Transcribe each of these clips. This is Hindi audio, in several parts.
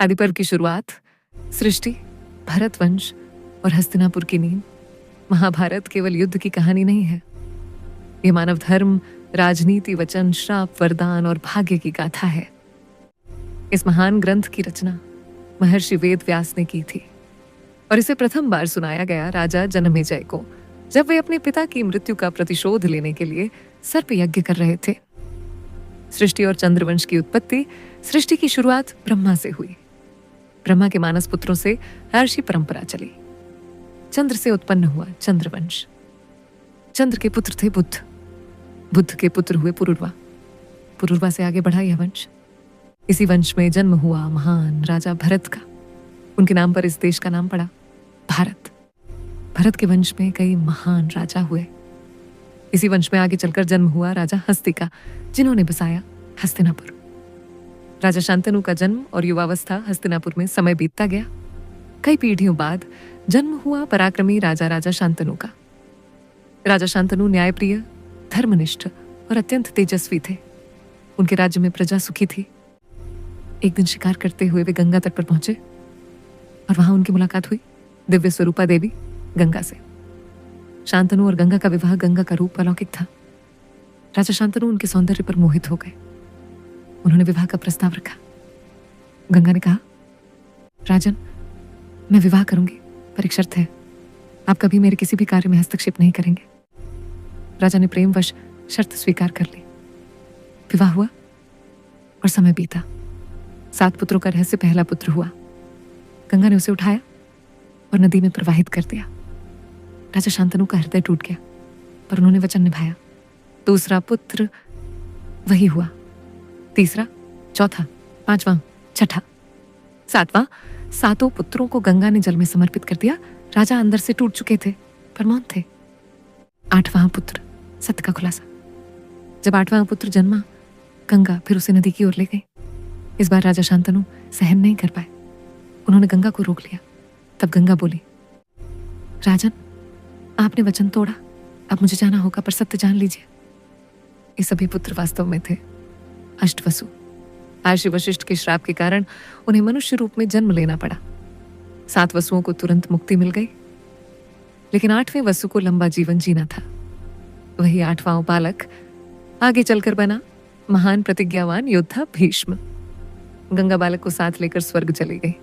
आदि पर्व की शुरुआत, सृष्टि, भरतवंश और हस्तिनापुर की नींव। महाभारत केवल युद्ध की कहानी नहीं है, ये मानव धर्म, राजनीति, वचन, श्राप, वरदान और भाग्य की गाथा है। इस महान ग्रंथ की रचना महर्षि वेद व्यास ने की थी और इसे प्रथम बार सुनाया गया राजा जनमेजय को, जब वे अपने पिता की मृत्यु का प्रतिशोध लेने के लिए सर्प यज्ञ कर रहे थे। सृष्टि और चंद्रवंश की उत्पत्ति, सृष्टि की शुरुआत ब्रह्मा से हुई। ब्रह्मा के मानस पुत्रों से ऋषि परंपरा चली। चंद्र से उत्पन्न हुआ चंद्रवंश। चंद्र के पुत्र थे बुद्ध। बुद्ध के पुत्र हुए पुरुरवा। पुरुरवा से आगे बढ़ा यह वंश। इसी वंश में जन्म हुआ महान राजा भरत का। उनके नाम पर इस देश का नाम पड़ा भारत। भरत के वंश में कई महान राजा हुए। इसी वंश में आगे चलकर जन्म हुआ राजा हस्ती का, जिन्होंने बसाया हस्तिनापुर। राजा शांतनु का जन्म और युवावस्था हस्तिनापुर में समय बीतता गया। कई पीढ़ियों बाद जन्म हुआ पराक्रमी राजा शांतनु का। राजा शांतनु न्यायप्रिय, धर्मनिष्ठ और अत्यंत तेजस्वी थे। उनके राज्य में प्रजा सुखी थी। एक दिन शिकार करते हुए वे गंगा तट पर पहुंचे और वहां उनकी मुलाकात हुई दिव्य स्वरूपा देवी गंगा से। शांतनु और गंगा का विवाह, गंगा का रूप अलौकिक था। राजा शांतनु उनके सौंदर्य पर मोहित हो गए। उन्होंने विवाह का प्रस्ताव रखा। गंगा ने कहा, राजन, मैं विवाह करूंगी, पर एक शर्त है, आप कभी मेरे किसी भी कार्य में हस्तक्षेप नहीं करेंगे। राजा ने प्रेमवश शर्त स्वीकार कर ली। विवाह हुआ और समय बीता। 7 पुत्रों का रहस्य पहला पुत्र हुआ। गंगा ने उसे उठाया और नदी में प्रवाहित कर दिया। राजा शांतनु का हृदय टूट गया, पर उन्होंने वचन निभाया। दूसरा पुत्र वही हुआ, तीसरा, चौथा, 5वां, छठा, 7वां। 7 पुत्रों को गंगा ने जल में समर्पित कर दिया। राजा अंदर से टूट चुके थे, पर मौन थे। 8वां पुत्र, सत्य का खुलासा। जब 8वां पुत्र जन्मा, गंगा फिर उसे नदी की ओर ले गई। इस बार राजा शांतनु सहन नहीं कर पाए। उन्होंने गंगा को रोक लिया। तब गंगा बोली, राजन, आपने वचन तोड़ा, अब मुझे जाना होगा, पर सत्य जान लीजिए। ये सभी पुत्र वास्तव में थे अष्टवसु। महर्षि वशिष्ठ के श्राप के कारण उन्हें मनुष्य रूप में जन्म लेना पड़ा। 7 वसुओं को तुरंत मुक्ति मिल गई, लेकिन 8वें वसु को लंबा जीवन जीना था। वही 8वां बालक आगे चलकर बना महान प्रतिज्ञावान योद्धा भीष्म। गंगा बालक को साथ लेकर स्वर्ग चली गई।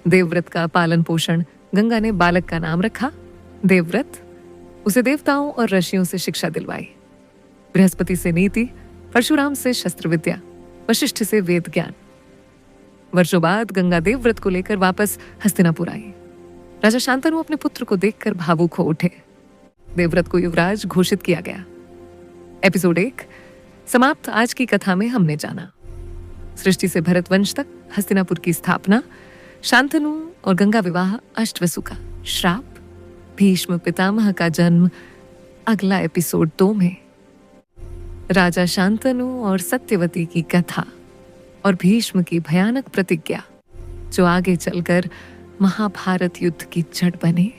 देवव्रत का पालन पोषण गंगा ने बालक का नाम रखा देवव्रत। उसे देवताओं और ऋषियों से शिक्षा दिलवाई। बृहस्पति से नीति, परशुराम से शस्त्र विद्या, वशिष्ठ से वेद ज्ञान। वर्षों बाद गंगा देवव्रत को लेकर वापस हस्तिनापुर आई। राजा शांतनु अपने पुत्र को देखकर भावुक हो उठे। देवव्रत को युवराज घोषित किया गया। एपिसोड 1 समाप्त। आज की कथा में हमने जाना सृष्टि से भरतवंश तक, हस्तिनापुर की स्थापना, शांतनु और गंगा विवाह, अष्टवसु का श्राप, भीष्म पितामह का जन्म। अगला एपिसोड 2 में राजा शांतनु और सत्यवती की कथा और भीष्म की भयानक प्रतिज्ञा, जो आगे चलकर महाभारत युद्ध की जड़ बने।